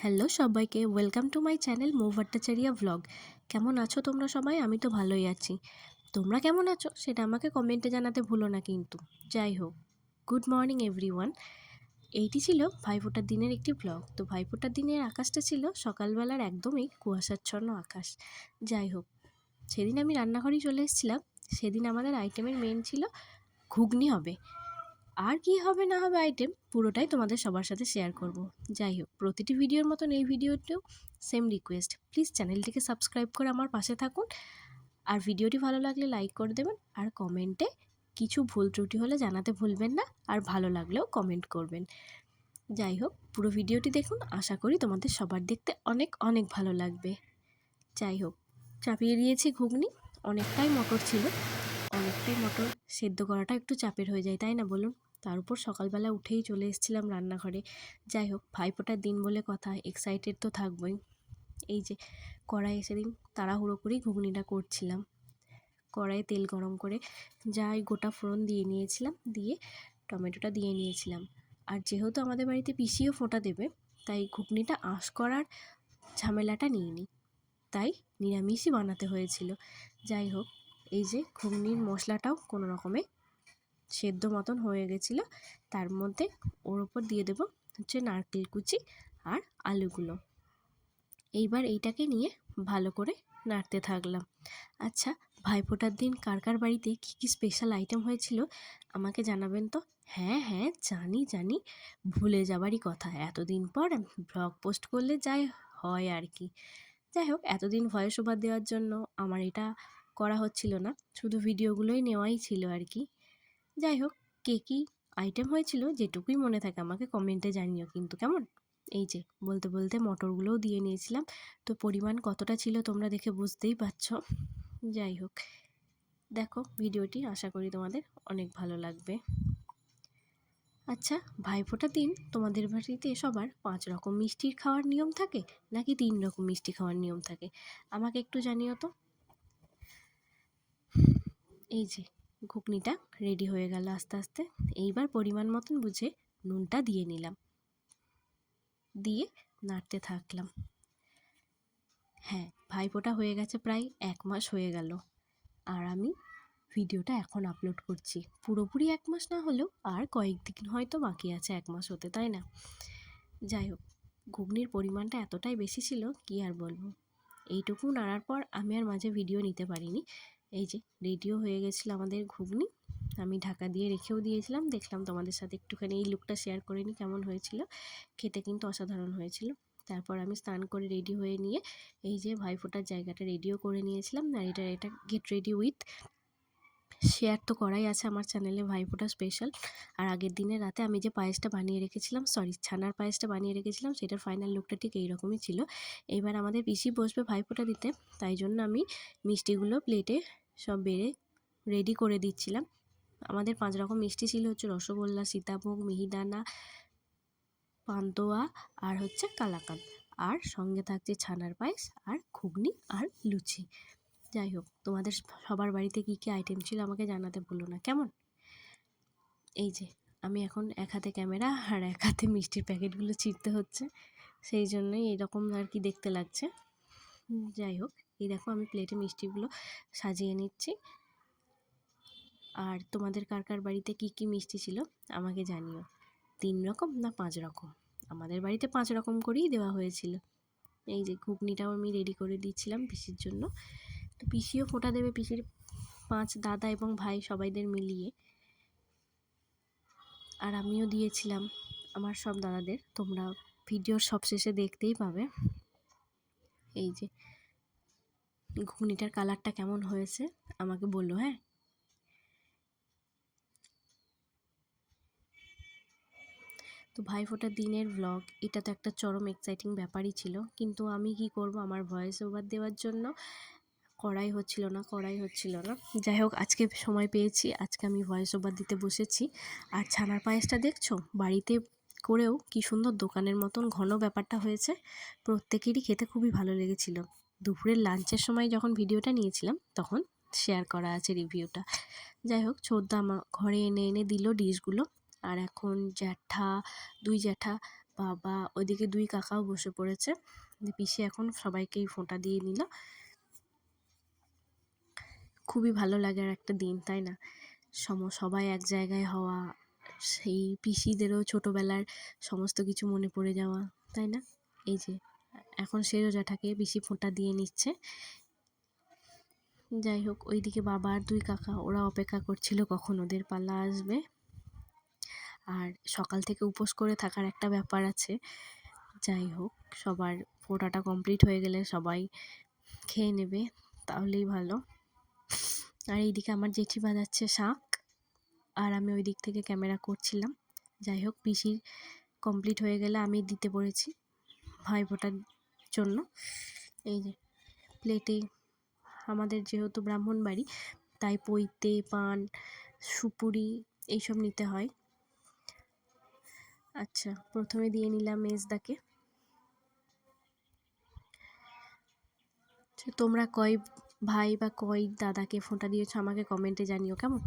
Hello সবাইকে, welcome to my channel move Bhattacharya vlog. কেমন আছো তোমরা সবাই? আমি তো ভালোই আছি। তোমরা কেমন আছো সেটা আমাকে কমেন্টে জানাতে ভুলো না কিন্তু। যাই হোক, গুড মর্নিং এভরিওয়ান। এইটি ছিল ভাইফোঁটার দিনের একটি ব্লগ। তো ভাইফোঁটার দিনের আকাশটা ছিল সকালবেলার একদমই কুয়াশাচ্ছন্ন আকাশ। যাই হোক, সেদিন আমি রান্নাঘরেই চলে এসেছিলাম। সেদিন আমাদের আইটেমের মেন ছিল ঘুগনি হবে। আর কি হবে না হবে আইটেম পুরোটাই তোমাদের সবার সাথে শেয়ার করব। যাই হোক, প্রতিটি ভিডিওর মতন এই ভিডিওতেও সেম রিকোয়েস্ট, প্লিজ চ্যানেলটিকে সাবস্ক্রাইব করে আমার পাশে থাকুন। আর ভিডিওটি ভালো লাগলে লাইক করে দেবেন, আর কমেন্টে কিছু ভুল ত্রুটি হলে জানাতে ভুলবেন না, আর ভালো লাগলেও কমেন্ট করবেন। যাই হোক, পুরো ভিডিওটি দেখুন, আশা করি তোমাদের সবার দেখতে অনেক অনেক ভালো লাগবে। যাই হোক, চাপিয়ে দিয়েছি ঘুগনি। অনেকটাই মটর ছিল, অনেকটাই মটর সেদ্ধ করাটা একটু চাপের হয়ে যায়, তাই না বলুন? তার উপর সকালবেলা উঠেই চলে এসেছিলাম রান্নাঘরে। যাই হোক, ভাইফোঁটার দিন বলে কথা, এক্সাইটেড তো থাকবই। এই যে কড়াইয়ে সেদিন তাড়াহুড়ো করেই ঘুগনিটা করছিলাম। কড়াইয়ে তেল গরম করে যাই গোটা ফোড়ন দিয়ে নিয়েছিলাম, দিয়ে টমেটোটা দিয়ে নিয়েছিলাম। আর যেহেতু আমাদের বাড়িতে পিসিও ফোঁটা দেবে, তাই ঘুগনিটা আঁশ করার ঝামেলাটা নিইনি, তাই নিরামিষই বানাতে হয়েছিল। যাই হোক, এই যে ঘুগনির মশলাটাও কোনো রকমে সেদ্ধ মতন হয়ে গেছিলো। তার মধ্যে ওর ওপর দিয়ে দেবো হচ্ছে নারকেল কুচি আর আলুগুলো। এইবার এইটাকে নিয়ে ভালো করে নাড়তে থাকলাম। আচ্ছা, ভাইফোঁটার দিন কার কার বাড়িতে কী কী স্পেশাল আইটেম হয়েছিল আমাকে জানাবেন তো। হ্যাঁ হ্যাঁ, জানি জানি, ভুলে যাবারই কথা, এতদিন পর ব্লগ পোস্ট করলে যাই হয় আর কি। যাই হোক, এতদিন ভয়েস ওভার দেওয়ার জন্য আমার এটা করা হচ্ছিল না, শুধু ভিডিওগুলোই নেওয়াই ছিল আর কি। যাই হোক, কে কী আইটেম হয়েছিল যেটুকুই মনে থাকে আমাকে কমেন্টে জানিও কিন্তু, কেমন? এই যে বলতে বলতে মটরগুলোও দিয়ে নিয়েছিলাম। তো পরিমাণ কতটা ছিল তোমরা দেখে বুঝতেই পারছো। যাই হোক, দেখো ভিডিওটি, আশা করি তোমাদের অনেক ভালো লাগবে। আচ্ছা, ভাইফোঁটার দিন তোমাদের বাড়িতে সবার 5 রকম মিষ্টির খাওয়ার নিয়ম থাকে, নাকি 3 রকম মিষ্টি খাওয়ার নিয়ম থাকে? আমাকে একটু জানিও তো। এই যে ঘুগনিটা রেডি হয়ে গেল আস্তে আস্তে। এইবার পরিমাণ মতন বুঝে নুনটা দিয়ে নিলাম, দিয়ে নাড়তে থাকলাম। হ্যাঁ, ভাইফোঁটা হয়ে গেছে প্রায় 1 মাস হয়ে গেল, আর আমি ভিডিওটা এখন আপলোড করছি। পুরোপুরি 1 মাস না হলেও আর কয়েকদিন হয়তো বাকি আছে 1 মাস হতে, তাই না? যাই হোক, ঘুগনির পরিমাণটা এতটাই বেশি ছিল কি আর বলবো। এইটুকু নাড়ার পর আমি আর মাঝে ভিডিও নিতে পারিনি। এই যে রেডিও হয়ে গেছিলো আমাদের ঘুগনি। আমি ঢাকা দিয়ে রেখেও দিয়েছিলাম, দেখলাম তোমাদের সাথে একটুখানি এই লুকটা শেয়ার করে নিই কেমন হয়েছিল। খেতে কিন্তু অসাধারণ হয়েছিল। তারপর আমি স্নান করে রেডি হয়ে নিয়ে এই যে ভাইফোঁটার জায়গাটা রেডিও করে নিয়েছিলাম। আর এটা গেট রেডি উইথ শেয়ার তো করাই আছে আমার চ্যানেলে, ভাইফোঁটা স্পেশাল। আর আগের দিনের রাতে আমি যে পায়েসটা বানিয়ে রেখেছিলাম, সরি ছানার পায়েসটা বানিয়ে রেখেছিলাম, সেটার ফাইনাল লুকটা ঠিক এইরকমই ছিল। এবার আমাদের পিসি বসবে ভাইফোঁটা দিতে, তাই জন্য আমি মিষ্টিগুলো প্লেটে সব বেড়ে রেডি করে দিচ্ছিলাম। আমাদের 5 রকম মিষ্টি ছিল, হচ্ছে রসগোল্লা, সীতাভোগ, মিহিদানা, পান্তুয়া আর হচ্ছে কালাকাঁদ। আর সঙ্গে থাকছে ছানার পায়েস আর ঘুগনি আর লুচি। যাই হোক, তোমাদের সবার বাড়িতে কী কী আইটেম ছিল আমাকে জানাতে ভুলো না, কেমন? এই যে আমি এখন এক হাতে ক্যামেরা আর এক হাতে মিষ্টির প্যাকেটগুলো ছিঁড়তে হচ্ছে, সেই জন্যই এরকম আর কি দেখতে লাগছে। যাই হোক, এই দেখো আমি প্লেটে মিষ্টিগুলো সাজিয়ে নিচ্ছি। আর তোমাদের কার কার বাড়িতে কী কী মিষ্টি ছিল আমাকে জানিও, 3 রকম না 5 রকম? আমাদের বাড়িতে 5 রকম করেই দেওয়া হয়েছিল। এই যে ঘুগনিটাও আমি রেডি করে দিচ্ছিলাম পিসির জন্য। তো পিসিও ফোঁটা দেবে, পিসির 5 দাদা এবং ভাই সবাইদের মিলিয়ে। আর আমিও দিয়েছিলাম আমার সব দাদাদের, তোমরা ভিডিওর সবশেষে দেখতেই পাবে। এই যে ঘুগনিটার কালারটা কেমন হয়েছে আমাকে বললো, হ্যাঁ। তো ভাইফোঁটার দিনের ব্লগ, এটা তো একটা চরম এক্সাইটিং ব্যাপারই ছিল, কিন্তু আমি কি করব, আমার ভয়েস ওভার দেওয়ার জন্য করাই হচ্ছিল না। যাই হোক, আজকে সময় পেয়েছি, আজকে আমি ভয়েস ওভার দিতে বসেছি। আর ছানার পায়েসটা দেখছো, বাড়িতে করেও কি সুন্দর দোকানের মতন ঘন ব্যাপারটা হয়েছে। প্রত্যেকেরই খেতে খুবই ভালো লেগেছিল। দুপুরের লাঞ্চের সময় যখন ভিডিওটা নিয়েছিলাম তখন শেয়ার করা আছে রিভিউটা। যাই হোক, ছোদ্দা ঘরে এনে এনে দিল ডিশগুলো। আর এখন জ্যাঠা, 2 জ্যাঠা বাবা, ওইদিকে 2 কাকাও বসে পড়েছে। পিসি এখন সবাইকেই ফোঁটা দিয়ে নিল। খুবই ভালো লাগার একটা দিন, তাই না? সবাই এক জায়গায় হওয়া, সেই পিসিদেরও ছোটোবেলার সমস্ত কিছু মনে পড়ে যাওয়া, তাই না? এই যে এখন সেজো জ্যাঠাকে পিসি ফোঁটা দিয়ে নিচ্ছে। যাই হোক, ওইদিকে বাবা আর 2 কাকা ওরা অপেক্ষা করছিল কখন ওদের পালা আসবে। আর সকাল থেকে উপোস করে থাকার একটা ব্যাপার আছে। যাই হোক, সবার ফোঁটাটা কমপ্লিট হয়ে গেলে সবাই খেয়ে নেবে, তাহলেই ভালো। আর এইদিকে আমার জেঠি বাজাচ্ছে শাঁখ, আর আমি ওই দিক থেকে ক্যামেরা করছিলাম। যাই হোক, পিসির কমপ্লিট হয়ে গেলে আমি দিতে পড়েছি ভাইফোঁটার জন্য। এই যে প্লেটে, আমাদের যেহেতু ব্রাহ্মণ বাড়ি, তাই পৈতে, পান, সুপুরি এইসব নিতে হয়। আচ্ছা, প্রথমে দিয়ে নিলাম মেজদাকে। তোমরা কয় ভাই বা কয় দাদাকে ফোঁটা দিয়েছো আমাকে কমেন্টে জানিও, কেমন?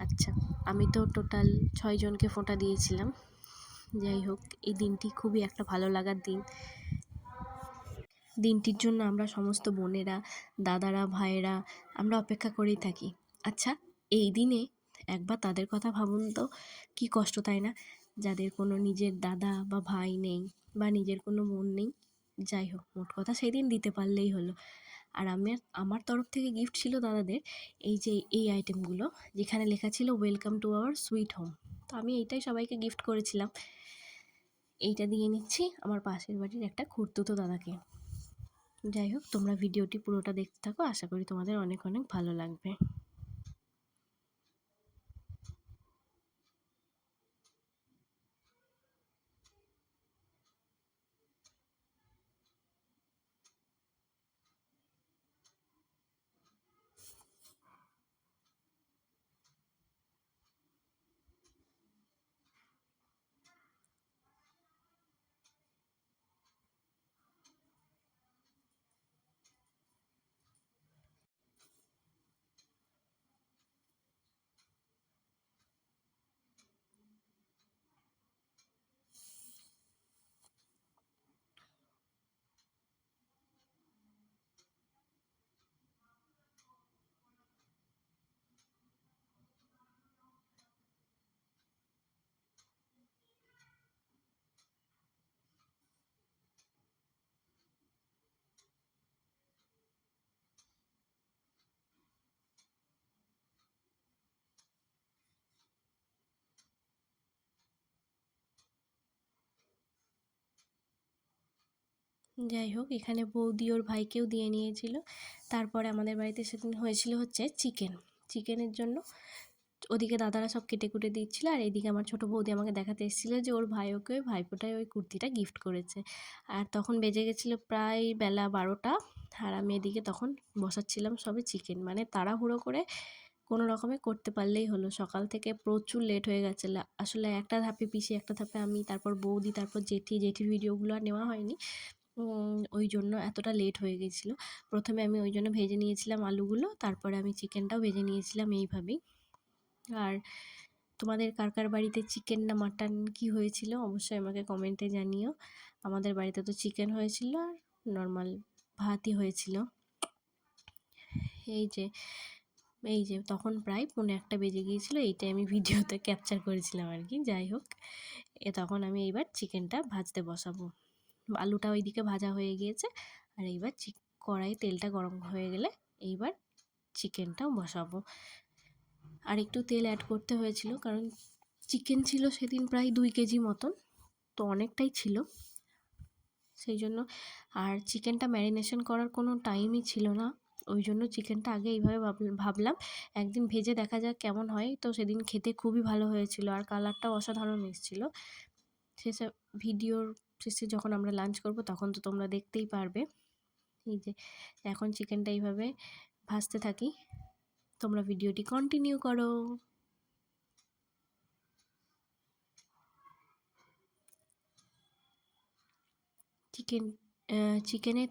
আচ্ছা, আমি তো টোটাল 6 জনকে ফোঁটা দিয়েছিলাম। যাই হোক, এই দিনটি খুবই একটা ভালো লাগার দিন। দিনটির জন্য আমরা সমস্ত বোনেরা, দাদারা, ভাইয়েরা আমরা অপেক্ষা করেই থাকি। আচ্ছা, এই দিনে একবার তাদের কথা ভাবুন তো, কি কষ্ট, তাই না? যাদের কোনো নিজের দাদা বা ভাই নেই, বা নিজের কোনো বোন নেই। যাই হোক, মোট কথা সেদিন দিতে পারলেই হলো। আর আমার তরফ থেকে গিফট ছিল দাদাদের এই যে এই আইটেমগুলো, যেখানে লেখা ছিল welcome to our sweet home. তো আমি এইটাই সবাইকে গিফট করেছিলাম। এইটা দিয়ে নিচ্ছি আমার পাশের বাড়ির একটা খুড়তুতো দাদাকে। যাই হোক, তোমরা ভিডিওটি পুরোটা দেখতে থাকো, আশা করি তোমাদের অনেক অনেক ভালো লাগবে। যাই হোক, এখানে বৌদি ওর ভাইকেও দিয়ে নিয়েছিল। তারপরে আমাদের বাড়িতে সেদিন হয়েছিল হচ্ছে চিকেনের জন্য ওদিকে দাদারা সব কেটে কুটে দিচ্ছিলো, আর এইদিকে আমার ছোটো বৌদি আমাকে দেখাতে এসেছিলো যে ওর ভাই ওকে ভাইফোঁটায় ওই কুর্তিটা গিফট করেছে। আর তখন বেজে গেছিলো প্রায় বেলা 12টা, আর আমি এদিকে তখন বসাচ্ছিলাম সবে চিকেন, মানে তাড়াহুড়ো করে কোনো রকমে করতে পারলেই হলো। সকাল থেকে প্রচুর লেট হয়ে গেছিলো আসলে, একটা ধাপে পিসি, একটা ধাপে আমি, তারপর বৌদি, তারপর জেঠির ভিডিওগুলো আর নেওয়া হয়নি। ওই জন্য এতটা লেট হয়ে গেছিলো। প্রথমে আমি ওই জন্য ভেজে নিয়েছিলাম আলুগুলো, তারপরে আমি চিকেনটাও ভেজে নিয়েছিলাম এইভাবেই। আর তোমাদের কার কার বাড়িতে চিকেন না মাটন কি হয়েছিল অবশ্যই আমাকে কমেন্টে জানিও। আমাদের বাড়িতে তো চিকেন হয়েছিল আর নর্মাল ভাতই হয়েছিল। এই যে তখন প্রায় 1:45 বেজে গিয়েছিলো, এইটাই আমি ভিডিওতে ক্যাপচার করেছিলাম আর কি। যাই হোক, তখন আমি এইবার চিকেনটা ভাজতে বসাবো। আলুটা ওইদিকে ভাজা হয়ে গিয়েছে, আর এইবার কড়াই তেলটা গরম হয়ে গেলে এইবার চিকেনটাও বসাবো। আর একটু তেল অ্যাড করতে হয়েছিল, কারণ চিকেন ছিল সেদিন প্রায় 2 কেজি মতন, তো অনেকটাই ছিল সেই জন্য। আর চিকেনটা ম্যারিনেশন করার কোনো টাইমই ছিল না, ওই জন্য চিকেনটা আগে এইভাবে ভাবলাম একদিন ভেজে দেখা যাক কেমন হয়। তো সেদিন খেতে খুবই ভালো হয়েছিল, আর কালারটাও অসাধারণ এসেছিলো। সেসব ভিডিওর শেষে যখন আমরা লাঞ্চ করব তখন তো তোমরা দেখতেই পারবে। এই যে এখন চিকেনটা এইভাবে ভাজতে থাকি, তোমরা ভিডিওটি কন্টিনিউ করো। চিকেনের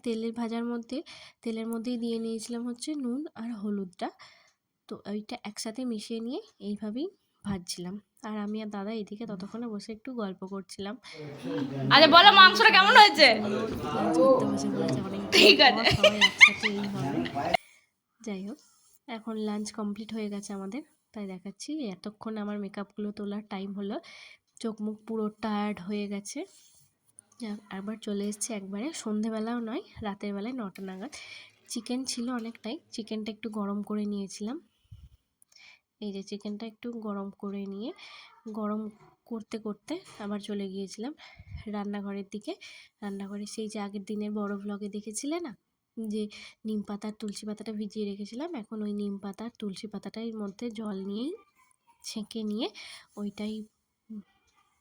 তেলের মধ্যেই দিয়ে নিয়েছিলাম হচ্ছে নুন আর হলুদটা, তো ওইটা একসাথে মিশিয়ে নিয়ে এইভাবেই ভাজছিলাম। আর আমি আর দাদা এদিকে ততক্ষণে বসে একটু গল্প করছিলাম। আচ্ছা বলো মাংসটা কেমন হয়েছে? লাঞ্চ করতে বসে পড়েছে অনেক ঠিক পর আছে। সবাই একসাথে এইভাবে। যাই হোক, এখন লাঞ্চ কমপ্লিট হয়ে গেছে আমাদের, তাই দেখাচ্ছি। এতক্ষণ আমার মেকআপগুলো তোলার টাইম হলো, চোখ মুখ পুরো টায়ার্ড হয়ে গেছে। আবার চলে এসেছি একবারে, সন্ধেবেলাও নয়, রাতের বেলায় 9টা নাগাদ। চিকেন ছিল অনেকটাই, চিকেনটা একটু গরম করে নিয়েছিলাম। এই যে চিকেনটা একটু গরম করে নিয়ে, গরম করতে করতে আবার চলে গিয়েছিলাম রান্নাঘরের দিকে। রান্নাঘরে সেই যে আগের দিনের বড় ভ্লগে দেখেছিলে না, যে নিম পাতার তুলসী পাতাটা ভিজিয়ে রেখেছিলাম, এখন ওই নিম পাতার তুলসী পাতাটার মধ্যে জল নিয়েই ছেঁকে নিয়ে ওইটাই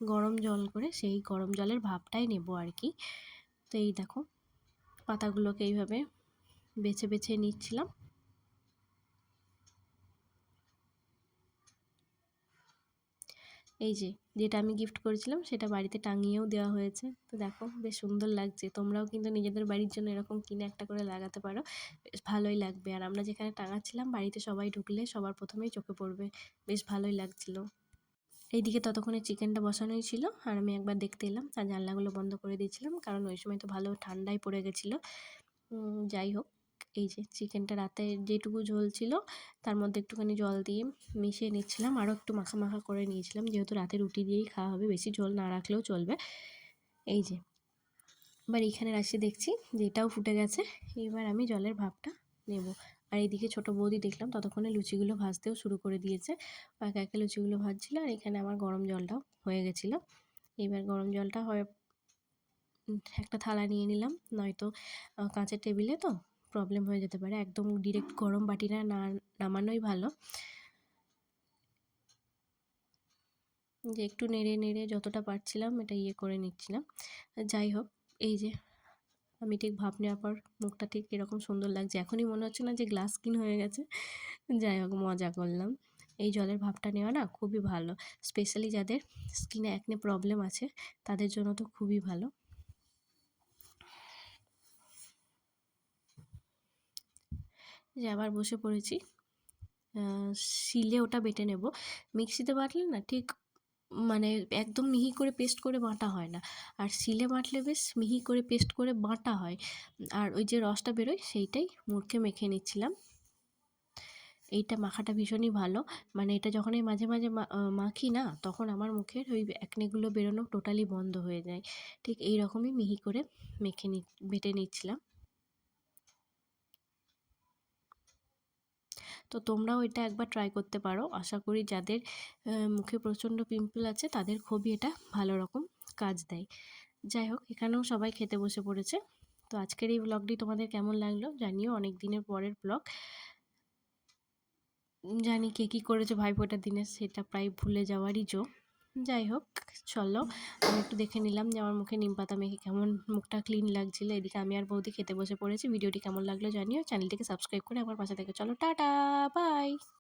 গরম জল করে সেই গরম জলের ভাপটাই নেব আর কি। তো এই দেখো, পাতাগুলোকে এইভাবে বেছে বেছে নিচ্ছিলাম। এই যে যেটা আমি গিফট করেছিলাম সেটা বাড়িতে টাঙিয়েও দেওয়া হয়েছে। তো দেখো বেশ সুন্দর লাগছে। তোমরাও কিন্তু নিজেদের বাড়ির জন্য এরকম কিনে একটা করে লাগাতে পারো, বেশ ভালোই লাগবে। আর আমরা যেখানে টাঙাচ্ছিলাম বাড়িতে সবাই ঢুকলে সবার প্রথমেই চোখে পড়বে, বেশ ভালোই লাগছিল। এইদিকে ততক্ষণে চিকেনটা বসানোই ছিল, আর আমি একবার দেখতে এলাম, আর জানলাগুলো বন্ধ করে দিয়েছিলাম, কারণ ওই সময় তো ভালো ঠান্ডাই পড়ে গেছিলো। যাই হোক, এই যে চিকেনটা রাতে যেটুকু ঝোল ছিল তার মধ্যে একটুখানি জল দিয়ে মিশিয়ে নিচ্ছিলাম, আরও একটু মাখা মাখা করে নিয়েছিলাম, যেহেতু রাতে রুটি দিয়েই খাওয়া হবে, বেশি ঝোল না রাখলেও চলবে। এই যে এবার এইখানে রাশি দেখছি যে এটাও ফুটে গেছে, এবার আমি জলের ভাপটা নেব। আর এইদিকে ছোটো বৌদি দেখলাম ততক্ষণে লুচিগুলো ভাজতেও শুরু করে দিয়েছে, একা একা লুচিগুলো ভাজছিলো, আর এখানে আমার গরম জলটাও হয়ে গেছিলো। এবার গরম জলটা হয় একটা থালা নিয়ে নিলাম, নয়তো কাঁচের টেবিলে তো প্রবলেম হয়ে যেতে পারে, একদম ডিরেক্ট গরম বাটিটা না নামানোই ভালো। যে একটু নেড়ে নেড়ে যতটা পারছিলাম এটা করে নিচ্ছিলাম। যাই হোক, এই যে আমি ঠিক ভাপ নেওয়ার পর মুখটা ঠিক এরকম সুন্দর লাগছে, এখনই মনে হচ্ছে না যে গ্লাস স্কিন হয়ে গেছে। যাই হোক, মজা করলাম। এই জলের ভাপটা নেওয়া না খুবই ভালো, স্পেশালি যাদের স্কিনে অ্যাকনে প্রবলেম আছে তাদের জন্য তো খুবই ভালো। যে আবার বসে পড়েছি, শিলে ওটা বেটে নেব। মিক্সিতে বাটলে না ঠিক মানে একদম মিহি করে পেস্ট করে বাটা হয় না, আর শিলে বাটলে বেশ মিহি করে পেস্ট করে বাটা হয়, আর ওই যে রসটা বেরোয় সেইটাই মুখে মেখে নিচ্ছিলাম। এইটা মাখাটা ভীষণই ভালো, মানে এটা যখন এই মাঝে মাঝে মাখি না, তখন আমার মুখের ওই অ্যাকনেগুলো বেরোনো টোটালি বন্ধ হয়ে যায়। ঠিক এই রকমই মিহি করে বেটে নিচ্ছিলাম। তো তোমরাও এটা একবার ট্রাই করতে পারো, আশা করি যাদের মুখে প্রচণ্ড পিম্পল আছে তাদের খুবই এটা ভালো রকম কাজ দেয়। যাই হোক, এখানেও সবাই খেতে বসে পড়েছে। তো আজকের এই ব্লগটি তোমাদের কেমন লাগলো জানিও, অনেক দিনের পরের ব্লগ। জানি কে কী করেছে ভাইফোঁটার দিনে, সেটা প্রায় ভুলে যাওয়ারই জো। যাই হোক, চলো আমি একটু দেখে নিলাম যে আমার মুখে নিম পাতা মেখে কেমন মুখটা ক্লিন লাগছিলো। এদিকে আমি আর বৌদি খেতে বসে পড়েছি। ভিডিওটি কেমন লাগলো জানিও, চ্যানেলটিকে সাবস্ক্রাইব করে আমার পাশে থেকে চলো, টাটা, বাই।